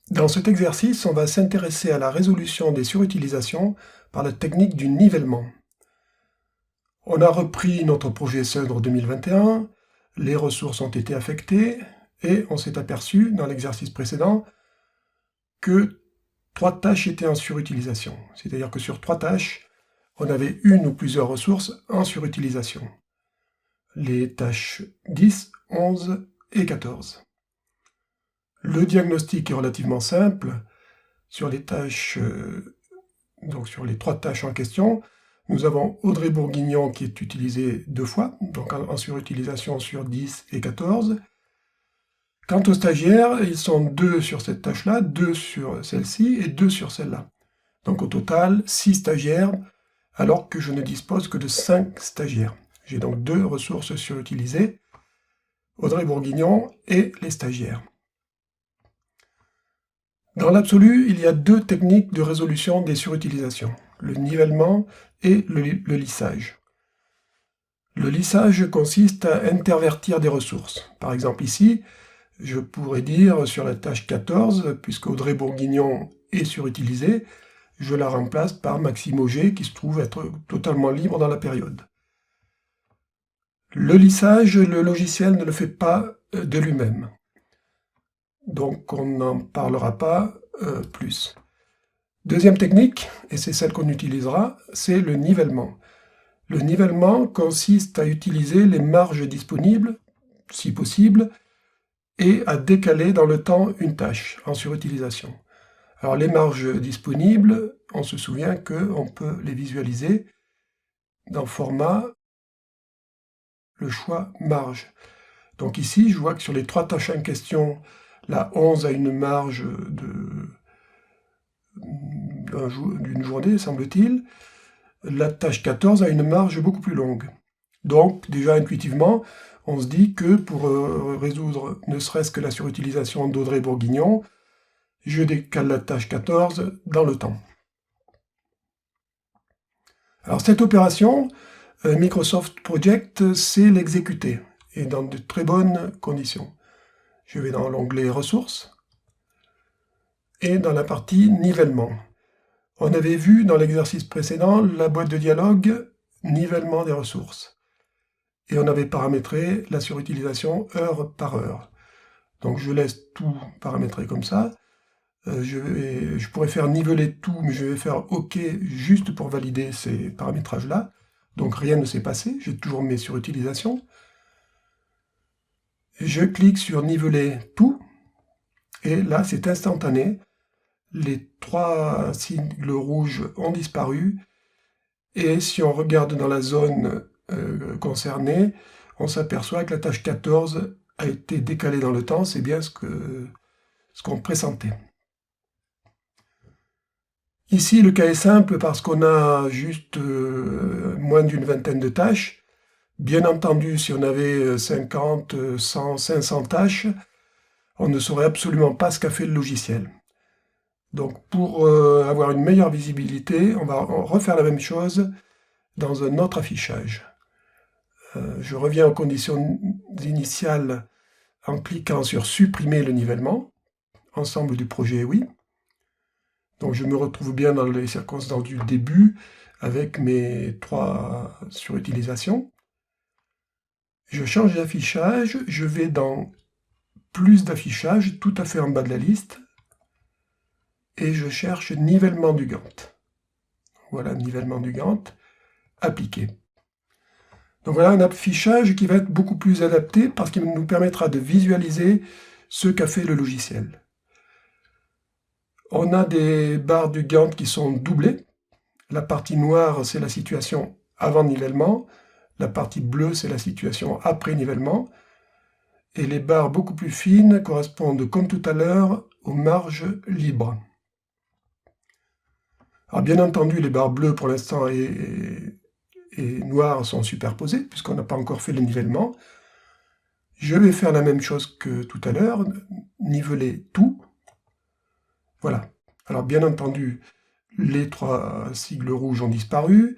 Dans cet exercice, on va s'intéresser à la résolution des surutilisations par la technique du nivellement. On a repris notre projet CEDRE 2021, les ressources ont été affectées, et on s'est aperçu dans l'exercice précédent que 3 tâches étaient en surutilisation. C'est-à-dire que sur 3 tâches, on avait une ou plusieurs ressources en surutilisation. Les tâches 10, 11 et 14. Le diagnostic est relativement simple. Sur les tâches, donc sur les 3 tâches en question, nous avons Audrey Bourguignon qui est utilisée 2 fois, donc en surutilisation sur 10 et 14. Quant aux stagiaires, ils sont 2 sur cette tâche-là, 2 sur celle-ci et 2 sur celle-là. Donc au total, 6 stagiaires, alors que je ne dispose que de 5 stagiaires. J'ai donc 2 ressources surutilisées, Audrey Bourguignon et les stagiaires. Dans l'absolu, il y a 2 techniques de résolution des surutilisations, le nivellement et le lissage. Le lissage consiste à intervertir des ressources. Par exemple ici, je pourrais dire sur la tâche 14, puisque Audrey Bourguignon est surutilisée, je la remplace par Maxime Auger qui se trouve être totalement libre dans la période. Le lissage, le logiciel ne le fait pas de lui-même. Donc on n'en parlera pas plus. Deuxième technique, et c'est celle qu'on utilisera, c'est le nivellement. Le nivellement consiste à utiliser les marges disponibles, si possible, et à décaler dans le temps une tâche en surutilisation. Alors les marges disponibles, on se souvient qu'on peut les visualiser dans le format le choix marge. Donc ici, je vois que sur les 3 tâches en question, la 11 a une marge d'une journée, semble-t-il. La tâche 14 a une marge beaucoup plus longue. Donc, déjà intuitivement, on se dit que pour résoudre ne serait-ce que la surutilisation d'Audrey Bourguignon, je décale la tâche 14 dans le temps. Alors cette opération, Microsoft Project sait l'exécuter, et dans de très bonnes conditions. Je vais dans l'onglet Ressources, et dans la partie Nivellement. On avait vu dans l'exercice précédent la boîte de dialogue Nivellement des ressources. Et on avait paramétré la surutilisation heure par heure. Donc je laisse tout paramétrer comme ça. Je pourrais faire niveler tout, mais je vais faire OK juste pour valider ces paramétrages-là. Donc rien ne s'est passé, j'ai toujours mes surutilisations. Je clique sur niveler tout, et là c'est instantané. Les 3 sigles rouges ont disparu, et si on regarde dans la zone concernée, on s'aperçoit que la tâche 14 a été décalée dans le temps, c'est bien ce qu'on pressentait. Ici, le cas est simple parce qu'on a juste moins d'une vingtaine de tâches. Bien entendu, si on avait 50, 100, 500 tâches, on ne saurait absolument pas ce qu'a fait le logiciel. Donc pour avoir une meilleure visibilité, on va refaire la même chose dans un autre affichage. Je reviens aux conditions initiales en cliquant sur supprimer le nivellement, ensemble du projet oui. Donc je me retrouve bien dans les circonstances du début avec mes 3 surutilisations. Je change d'affichage, je vais dans plus d'affichage, tout à fait en bas de la liste, et je cherche nivellement du Gantt. Voilà, nivellement du Gantt, appliqué. Donc voilà un affichage qui va être beaucoup plus adapté parce qu'il nous permettra de visualiser ce qu'a fait le logiciel. On a des barres du Gantt qui sont doublées. La partie noire, c'est la situation avant nivellement. La partie bleue, c'est la situation après nivellement. Et les barres beaucoup plus fines correspondent, comme tout à l'heure, aux marges libres. Alors bien entendu, les barres bleues pour l'instant et noires sont superposées, puisqu'on n'a pas encore fait le nivellement. Je vais faire la même chose que tout à l'heure, niveler tout. Voilà. Alors bien entendu, les 3 sigles rouges ont disparu.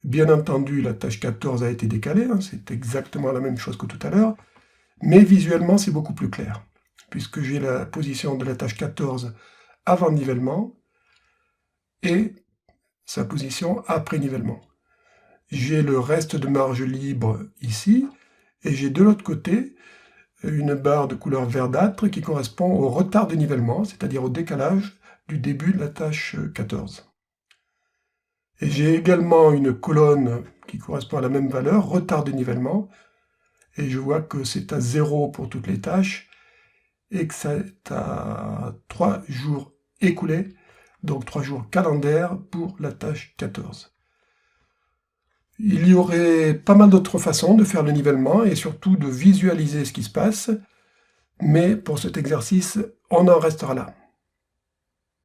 Bien entendu, la tâche 14 a été décalée, hein, c'est exactement la même chose que tout à l'heure, mais visuellement c'est beaucoup plus clair. puisque j'ai la position de la tâche 14 avant nivellement et sa position après nivellement. J'ai le reste de marge libre ici, et j'ai de l'autre côté une barre de couleur verdâtre qui correspond au retard de nivellement, c'est-à-dire au décalage du début de la tâche 14. Et j'ai également une colonne qui correspond à la même valeur, retard de nivellement, et je vois que c'est à 0 pour toutes les tâches, et que c'est à 3 jours écoulés, donc 3 jours calendaires pour la tâche 14. Il y aurait pas mal d'autres façons de faire le nivellement et surtout de visualiser ce qui se passe, mais pour cet exercice, on en restera là.